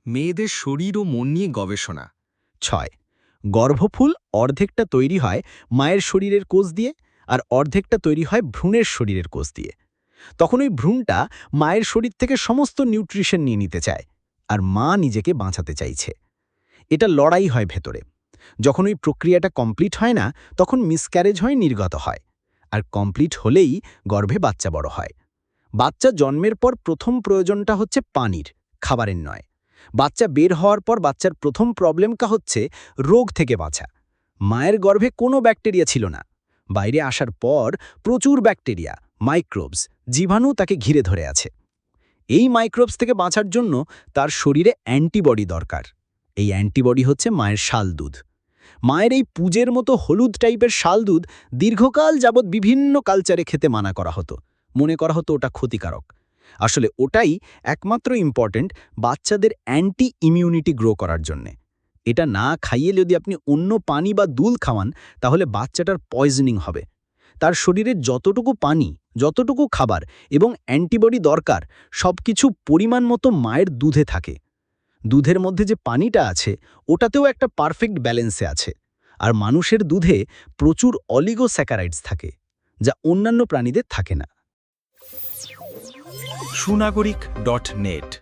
মেয়েদের শরীর ও মন নিয়ে গবেষণা। 6 গর্ভফুল অর্ধেকটা তৈরি হয় মায়ের শরীরের কোষ দিয়ে, আর অর্ধেকটা তৈরি হয় ভ্রূণের শরীরের কোষ দিয়ে। তখন ওই ভ্রূণটা মায়ের শরীর থেকে সমস্ত নিউট্রিশন নিয়ে নিতে চায়, আর মা নিজেকে বাঁচাতে চাইছে। এটা লড়াই হয় ভেতরে। যখন ওই প্রক্রিয়াটা কমপ্লিট হয় না, তখন মিসক্যারেজ হয়, নির্গত হয়। আর কমপ্লিট হলেই গর্ভে বাচ্চা বড় হয়। বাচ্চা জন্মের পর প্রথম প্রয়োজনটা হচ্ছে পানির, খাবারের নয়। বাচ্চা বের হওয়ার পর বাচ্চার প্রথম প্রবলেমটা হচ্ছে রোগ থেকে বাঁচা। মায়ের গর্ভে কোনো ব্যাকটেরিয়া ছিল না। বাইরে আসার পর প্রচুর ব্যাকটেরিয়া, মাইক্রোবস, জীবাণু তাকে ঘিরে ধরে আছে। এই মাইক্রোবস থেকে বাঁচার জন্য তার শরীরে অ্যান্টিবডি দরকার। এই অ্যান্টিবডি হচ্ছে মায়ের শাল দুধ। মায়ের এই পুজের মতো হলুদ টাইপের শাল দুধ দীর্ঘকাল যাবৎ বিভিন্ন কালচারে খেতে মানা করা হতো। মনে করা হতো ওটা ক্ষতিকারক। আসলে ওটাই একমাত্র ইম্পর্ট্যান্ট বাচ্চাদের অ্যান্টি ইমিউনিটি গ্রো করার জন্যে। এটা না খাইয়ে যদি আপনি অন্য পানি বা দুধ খাওয়ান, তাহলে বাচ্চাটার পয়জনিং হবে। তার শরীরে যতটুকু পানি, যতটুকু খাবার এবং অ্যান্টিবডি দরকার, সবকিছু পরিমাণ মতো মায়ের দুধে থাকে। দুধের মধ্যে যে পানিটা আছে, ওটাতেও একটা পারফেক্ট ব্যালেন্সে আছে। আর মানুষের দুধে প্রচুর অলিগোস্যাকারাইডস থাকে, যা অন্যান্য প্রাণীদের থাকে না। সুনাগরিক.net